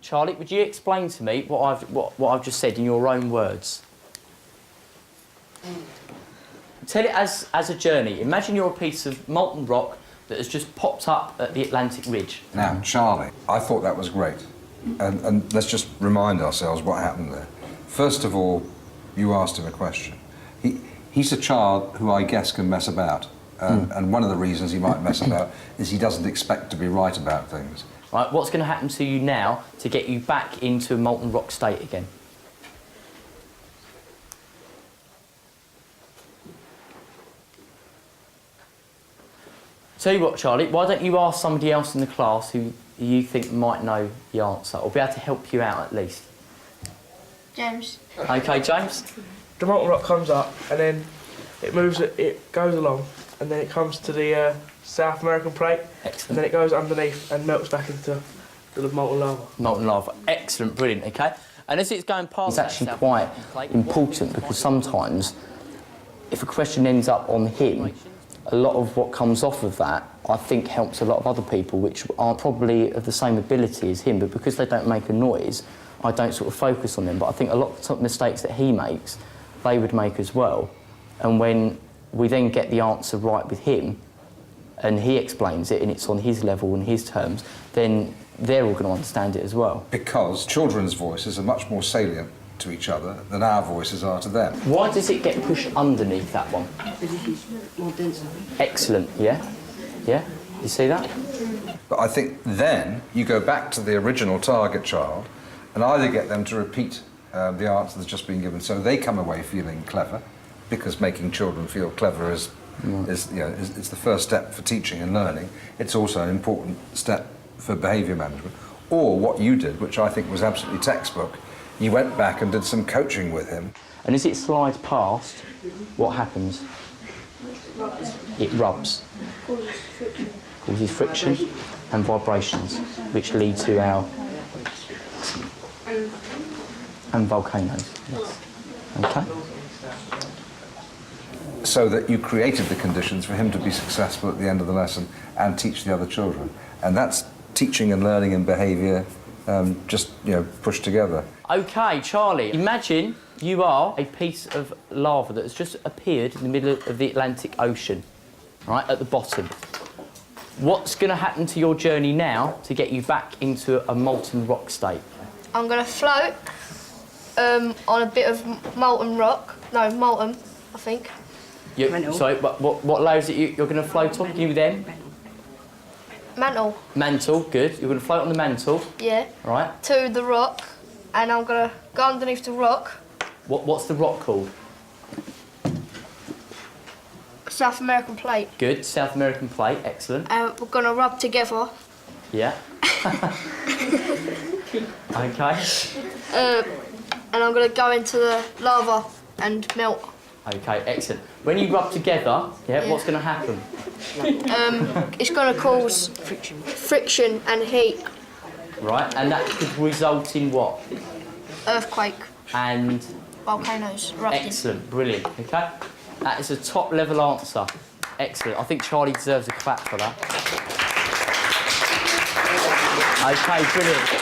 Charlie, would you explain to me what I've just said in your own words? Tell it as a journey. Imagine you're a piece of molten rock that has just popped up at the Atlantic Ridge. Now, Charlie, I thought that was great. And let's just remind ourselves what happened there. First of all, you asked him a question. He's a child who I guess can mess about. And one of the reasons he might mess about is he doesn't expect to be right about things. Right, what's going to happen to you now to get you back into a molten rock state again? Tell you what, Charlie, why don't you ask somebody else in the class who you think might know the answer, or be able to help you out at least? James. OK, James? The molten rock comes up and then it moves, it goes along and then it comes to the South American plate. Excellent. And then it goes underneath and melts back into the molten lava. Molten lava. Excellent, brilliant, OK? And as it's going past... It's actually quite important because sometimes if a question ends up on him, a lot of what comes off of that, I think, helps a lot of other people which aren't probably of the same ability as him, but because they don't make a noise, I don't sort of focus on them. But I think a lot of the mistakes that he makes, they would make as well. And when we then get the answer right with him, and he explains it, and it's on his level and his terms, then they're all going to understand it as well. Because children's voices are much more salient to each other than our voices are to them. Why does it get pushed underneath that one? Because it's more denser. Excellent, yeah? Yeah? You see that? But I think then you go back to the original target child and either get them to repeat the answer that's just been given, so they come away feeling clever, because making children feel clever is the first step for teaching and learning. It's also an important step for behaviour management. Or what you did, which I think was absolutely textbook, you went back and did some coaching with him. And as it slides past, what happens? It rubs. Causes friction and vibrations, which lead to our... and volcanoes. Yes. OK? So that you created the conditions for him to be successful at the end of the lesson and teach the other children. And that's teaching and learning and behaviour just, pushed together. OK, Charlie, imagine you are a piece of lava that has just appeared in the middle of the Atlantic Ocean, right, at the bottom. What's going to happen to your journey now to get you back into a molten rock state? I'm going to float on a bit of molten rock. No, molten, I think. Sorry, what layers you're going to float on? You then? Mantle. Mantle, good. You're going to float on the mantle. Yeah. Right. To the rock, and I'm going to go underneath the rock. What's the rock called? South American plate. Good, South American plate, excellent. And we're going to rub together. Yeah. OK. And I'm going to go into the lava and melt. OK, excellent. When you rub together, what's going to happen? It's going to cause friction and heat. Right, and that could result in what? Earthquake. And? Volcanoes erupting. Excellent, brilliant, OK? That is a top-level answer. Excellent. I think Charlie deserves a clap for that. OK, brilliant.